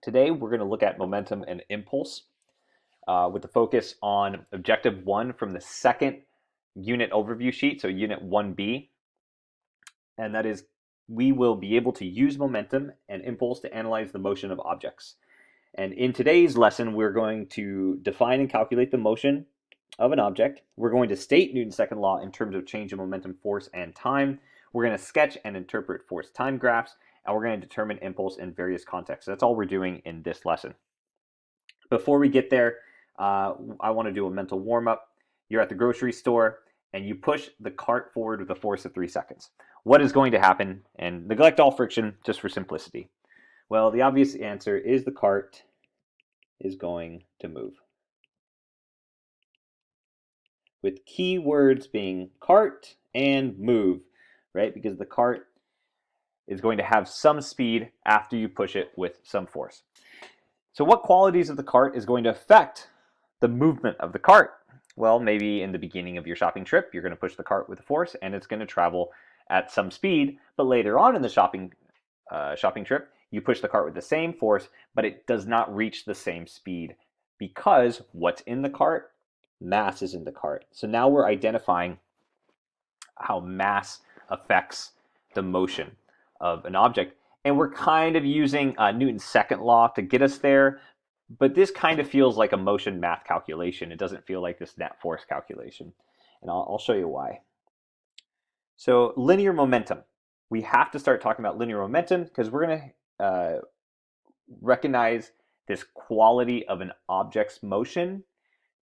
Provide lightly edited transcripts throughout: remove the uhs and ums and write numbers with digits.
Today, we're going to look at momentum and impulse with the focus on Objective 1 from the second unit overview sheet, so Unit 1B. And that is, we will be able to use momentum and impulse to analyze the motion of objects. And in today's lesson, we're going to define and calculate the motion of an object. We're going to state Newton's second law in terms of change in momentum, force, and time. We're going to sketch and interpret force-time graphs, and we're going to determine impulse in various contexts. That's all we're doing in this lesson. Before we get there, I want to do a mental warm-up. You're at the grocery store, and you push the cart forward with a force of 3 seconds. What is going to happen? And neglect all friction just for simplicity. Well, the obvious answer is the cart is going to move. With key words being cart and move, right? Because the cart is going to have some speed after you push it with some force. So what qualities of the cart is going to affect the movement of the cart? Well, maybe in the beginning of your shopping trip, you're going to push the cart with a force and it's going to travel at some speed, but later on in the shopping trip, you push the cart with the same force, but it does not reach the same speed because what's in the cart? Mass is in the cart. So now we're identifying how mass affects the motion of an object. And we're kind of using Newton's second law to get us there, but this kind of feels like a motion math calculation. It doesn't feel like this net force calculation. And I'll show you why. So linear momentum. We have to start talking about linear momentum because we're going to recognize this quality of an object's motion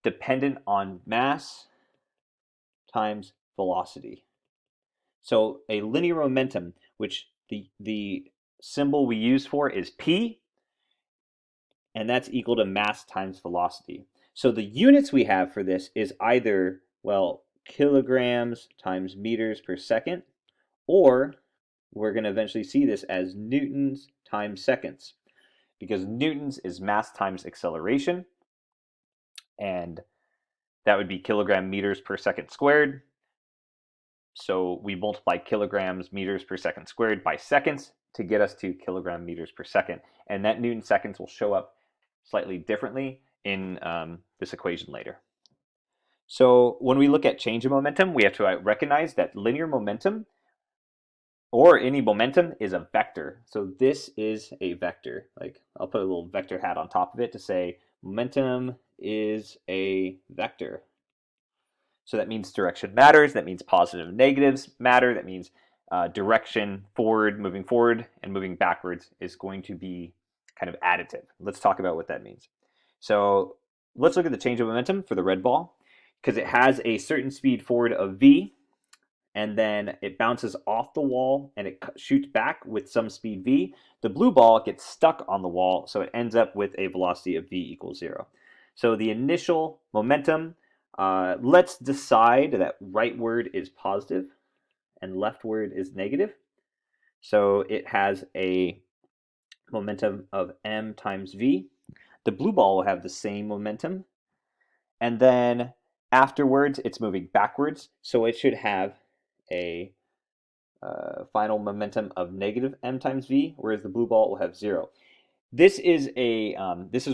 dependent on mass times velocity. So a linear momentum, which the symbol we use for is P, and that's equal to mass times velocity. So the units we have for this is either, well, kilograms times meters per second, or we're going to eventually see this as newtons times seconds, because newtons is mass times acceleration, and that would be kilogram meters per second squared. So we multiply kilograms meters per second squared by seconds to get us to kilogram meters per second. And that Newton seconds will show up slightly differently in this equation later. So when we look at change in momentum, we have to recognize that linear momentum or any momentum is a vector. So this is a vector. Like I'll put a little vector hat on top of it to say momentum is a vector. So that means direction matters. That means positive and negatives matter. That means direction forward, and moving backwards is going to be kind of additive. Let's talk about what that means. So let's look at the change of momentum for the red ball because it has a certain speed forward of v, and then it bounces off the wall and it shoots back with some speed v. The blue ball gets stuck on the wall, so it ends up with a velocity of v equals 0. So the initial momentum, let's decide that right word is positive and left word is negative. So it has a momentum of m times v. The blue ball will have the same momentum. And then afterwards, it's moving backwards. So it should have a final momentum of negative m times v, whereas the blue ball will have 0. This is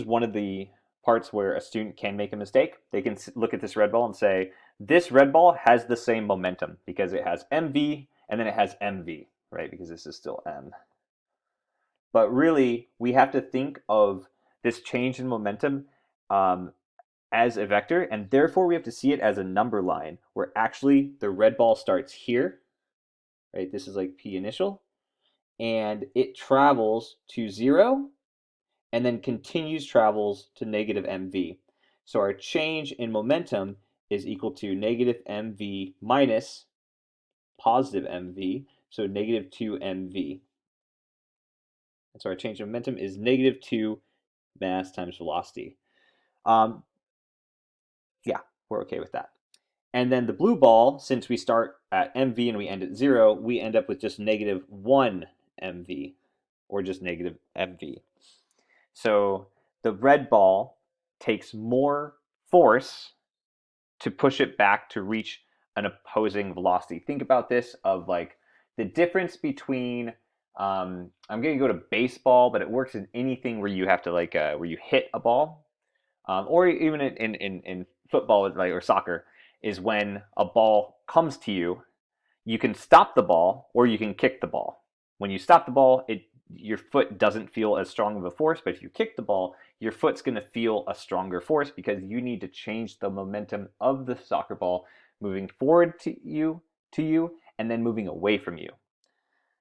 one of the parts where a student can make a mistake. They can look at this red ball and say, this red ball has the same momentum because it has mv and then it has mv, right? Because this is still m. But really, we have to think of this change in momentum as a vector, and therefore we have to see it as a number line where actually the red ball starts here, right? This is like P initial, and it travels to 0 and then travels to negative mv. So our change in momentum is equal to negative mv minus positive mv, so negative 2 mv. And so our change in momentum is negative 2 mass times velocity. Yeah, we're okay with that. And then the blue ball, since we start at mv and we end at 0, we end up with just negative 1 mv, or just negative mv. So the red ball takes more force to push it back to reach an opposing velocity. Think about this of like the difference between I'm going to go to baseball, but it works in anything where you have to like where you hit a ball, or even in football like or soccer, is when a ball comes to you. You can stop the ball or you can kick the ball. When you stop the ball, your foot doesn't feel as strong of a force, but if you kick the ball, your foot's going to feel a stronger force because you need to change the momentum of the soccer ball moving forward to you and then moving away from you.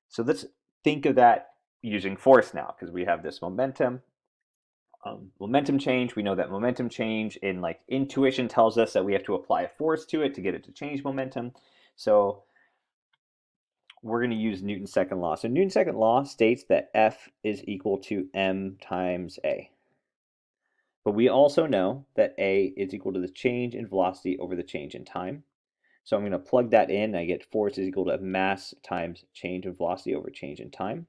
So let's think of that using force now because we have this momentum. Momentum change, we know that momentum change in like intuition tells us that we have to apply a force to it to get it to change momentum. So we're going to use Newton's second law. So Newton's second law states that F is equal to m times a. But we also know that a is equal to the change in velocity over the change in time. So I'm going to plug that in, and I get force is equal to mass times change in velocity over change in time.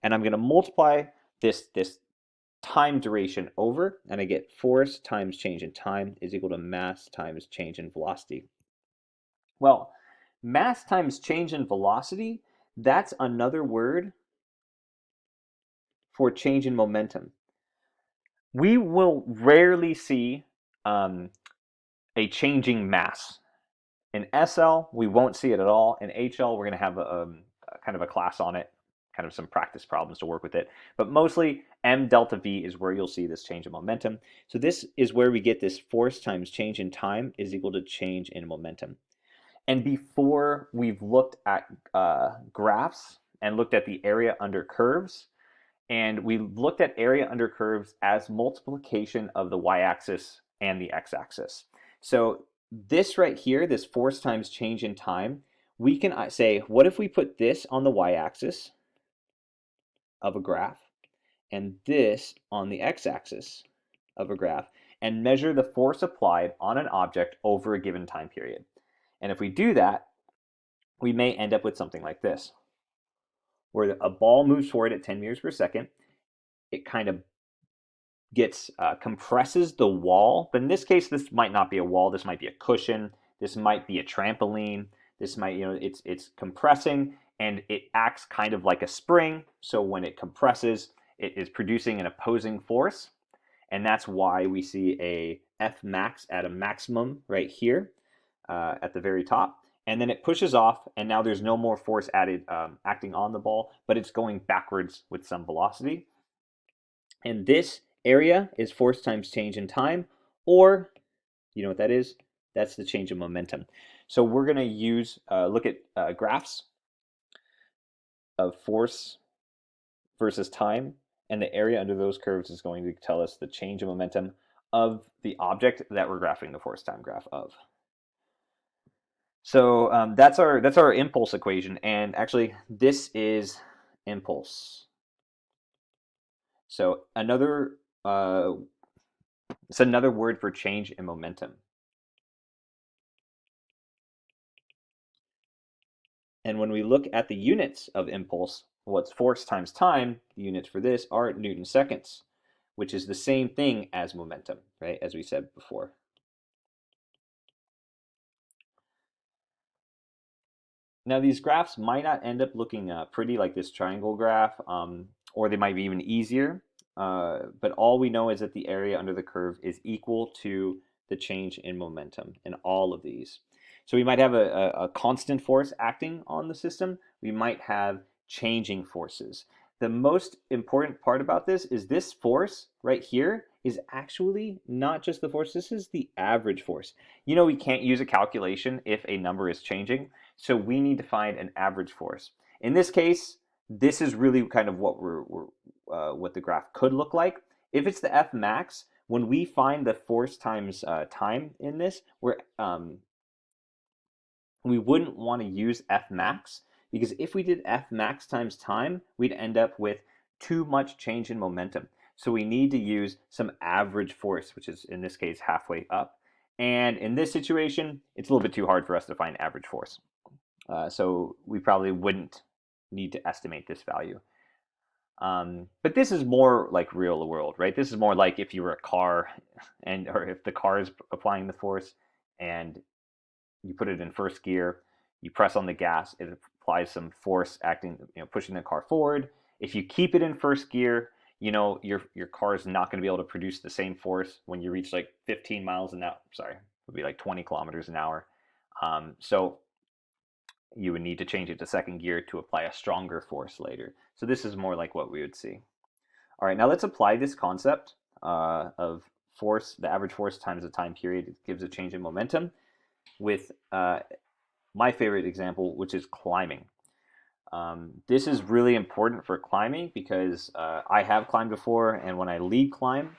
And I'm going to multiply this time duration over, and I get force times change in time is equal to mass times change in velocity. Well, mass times change in velocity, that's another word for change in momentum. We will rarely see a changing mass. In SL, we won't see it at all. In HL, we're going to have a kind of a class on it, kind of some practice problems to work with it. But mostly, m delta v is where you'll see this change in momentum. So this is where we get this force times change in time is equal to change in momentum. And before we've looked at graphs and looked at the area under curves, and we looked at area under curves as multiplication of the y-axis and the x-axis. So this right here, this force times change in time, we can say, what if we put this on the y-axis of a graph and this on the x-axis of a graph and measure the force applied on an object over a given time period? And if we do that, we may end up with something like this, where a ball moves forward at 10 meters per second. It kind of gets compresses the wall, but in this case, this might not be a wall. This might be a cushion. This might be a trampoline. This might, it's compressing and it acts kind of like a spring. So when it compresses, it is producing an opposing force, and that's why we see a F max at a maximum right here at the very top. And then it pushes off, and now there's no more force added acting on the ball, but it's going backwards with some velocity. And this area is force times change in time, or you know what that is? That's the change in momentum. So we're going to use look at graphs of force versus time, and the area under those curves is going to tell us the change in momentum of the object that we're graphing the force time graph of. So that's our impulse equation, and actually this is impulse. So it's another word for change in momentum. And when we look at the units of impulse, what's force times time, the units for this are Newton seconds, which is the same thing as momentum, right, as we said before. Now these graphs might not end up looking pretty like this triangle graph, or they might be even easier, but all we know is that the area under the curve is equal to the change in momentum in all of these. So we might have a constant force acting on the system. We might have changing forces. The most important part about this is this force right here is actually not just the force, this is the average force. You know, we can't use a calculation if a number is changing, so we need to find an average force. In this case, this is really kind of what what the graph could look like. If it's the F max, when we find the force times time in this, we wouldn't want to use F max, because if we did F max times time, we'd end up with too much change in momentum. So we need to use some average force, which is in this case halfway up. And in this situation, it's a little bit too hard for us to find average force. So we probably wouldn't need to estimate this value. But this is more like real world, right? This is more like if you were a car, or if the car is applying the force and you put it in first gear, you press on the gas, it applies some force acting, pushing the car forward. If you keep it in first gear, your car is not going to be able to produce the same force when you reach like 15 miles an hour. Sorry, it would be like 20 kilometers an hour. So you would need to change it to second gear to apply a stronger force later. So this is more like what we would see. All right, now let's apply this concept of force, the average force times the time period. It gives a change in momentum with my favorite example, which is climbing. This is really important for climbing because I have climbed before, and when I lead climb,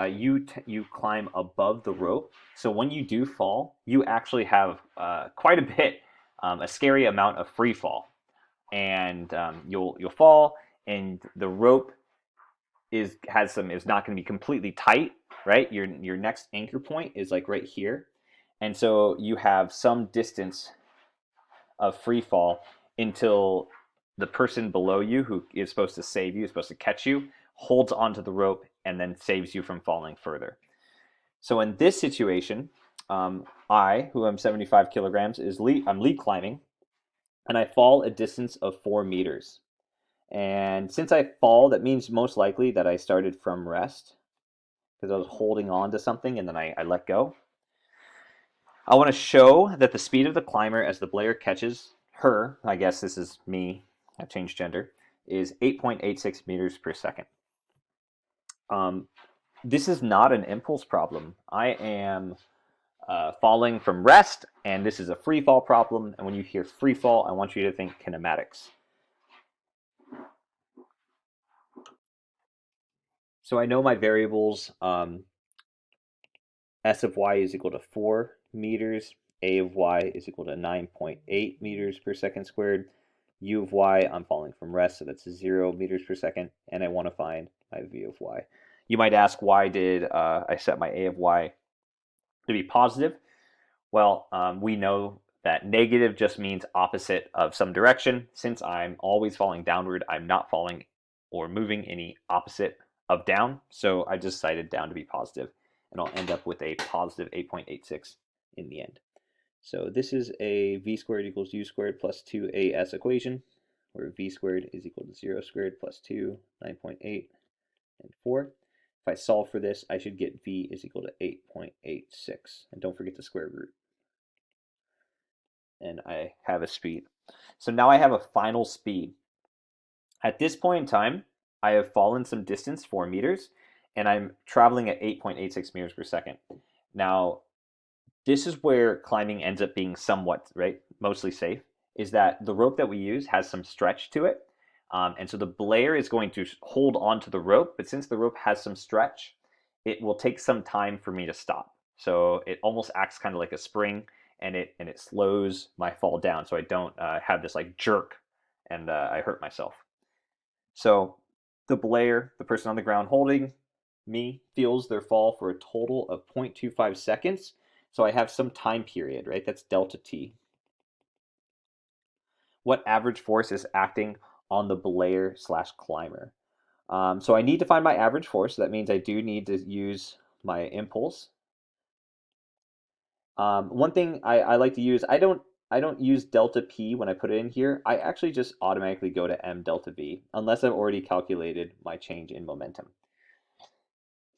you climb above the rope. So when you do fall, you actually have quite a bit, a scary amount of free fall, and you'll fall, and the rope is not going to be completely tight, right? Your next anchor point is like right here, and so you have some distance of free fall until the person below you who is supposed to save you, is supposed to catch you, holds onto the rope and then saves you from falling further. So in this situation, I, who am 75 kilograms, I'm lead climbing, and I fall a distance of 4 meters. And since I fall, that means most likely that I started from rest because I was holding on to something and then I let go. I want to show that the speed of the climber as the belayer catches her, I guess this is me, I've changed gender, is 8.86 meters per second. This is not an impulse problem. I am falling from rest, and this is a free fall problem. And when you hear free fall, I want you to think kinematics. So I know my variables, S of y is equal to 4 meters, A of y is equal to 9.8 meters per second squared, U of y, I'm falling from rest, so that's 0 meters per second, and I want to find my V of y. You might ask, why did I set my A of y to be positive? Well, we know that negative just means opposite of some direction. Since I'm always falling downward, I'm not falling or moving any opposite of down, so I just decided down to be positive, and I'll end up with a positive 8.86 in the end. So this is a v squared equals u squared plus 2as equation, where v squared is equal to 0 squared plus 2, 9.8, and 4. If I solve for this, I should get v is equal to 8.86. And don't forget the square root. And I have a speed. So now I have a final speed. At this point in time, I have fallen some distance, 4 meters, and I'm traveling at 8.86 meters per second. Now, this is where climbing ends up being somewhat, right, mostly safe, is that the rope that we use has some stretch to it. And so the belayer is going to hold onto the rope, but since the rope has some stretch, it will take some time for me to stop. So it almost acts kind of like a spring, and it slows my fall down, so I don't have this like jerk and I hurt myself. So the belayer, the person on the ground holding me, feels their fall for a total of 0.25 seconds. So I have some time period, right? That's delta t. What average force is acting on the belayer / climber? So I need to find my average force. So that means I do need to use my impulse. One thing I like to use, I don't use delta p when I put it in here. I actually just automatically go to m delta v, unless I've already calculated my change in momentum.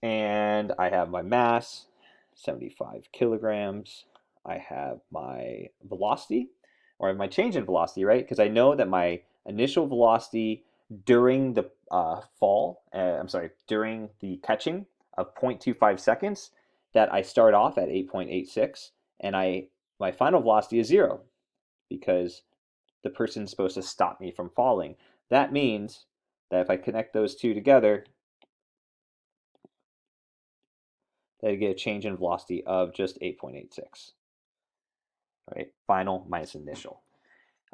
And I have my mass, 75 kilograms. I have my velocity, or I have my change in velocity, right? Because I know that my initial velocity during the during the catching of 0.25 seconds, that I start off at 8.86, and my final velocity is 0 because the person's supposed to stop me from falling. That means that if I connect those two together, that I get a change in velocity of just 8.86. Right, final minus initial.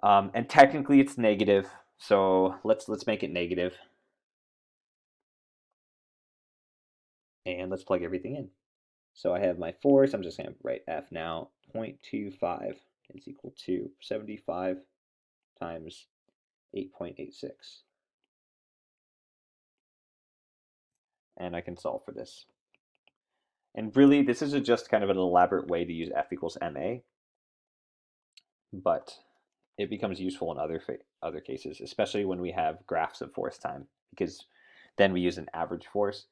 And technically it's negative, so let's make it negative. And let's plug everything in. So I have my force, I'm just going to write F now, 0.25 is equal to 75 times 8.86. And I can solve for this. And really, this is just kind of an elaborate way to use F equals ma. But it becomes useful in other cases, especially when we have graphs of force time, because then we use an average force,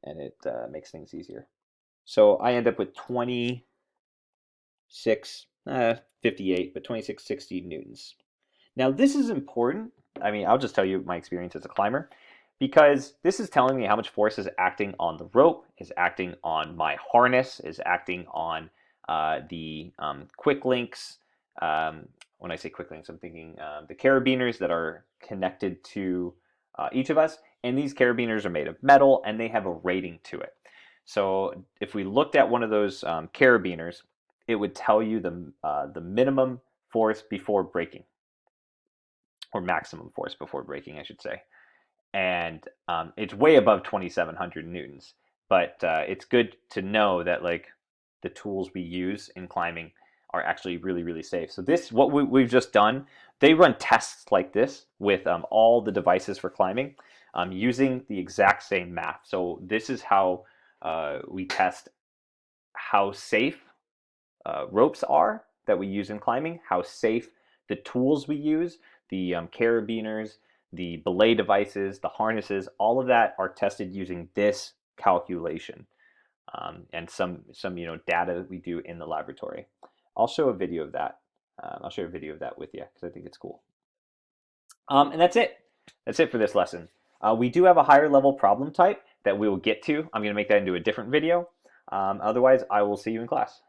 and it makes things easier. So I end up with 2658, but 2660 newtons. Now this is important. I mean, I'll just tell you my experience as a climber, because this is telling me how much force is acting on the rope, is acting on my harness, is acting on the quick links. When I say quick links, I'm thinking the carabiners that are connected to each of us. And these carabiners are made of metal, and they have a rating to it. So if we looked at one of those carabiners, it would tell you the minimum force before braking, or maximum force before braking, I should say. And it's way above 2,700 newtons. But it's good to know that like the tools we use in climbing are actually really, really safe. So this, what we've just done, they run tests like this with all the devices for climbing using the exact same math. So this is how we test how safe ropes are that we use in climbing, how safe the tools we use, the carabiners, the belay devices, the harnesses, all of that are tested using this calculation and some data that we do in the laboratory. I'll show a video of that. I'll share a video of that with you because I think it's cool. And that's it. That's it for this lesson. We do have a higher level problem type that we will get to. I'm going to make that into a different video. Otherwise, I will see you in class.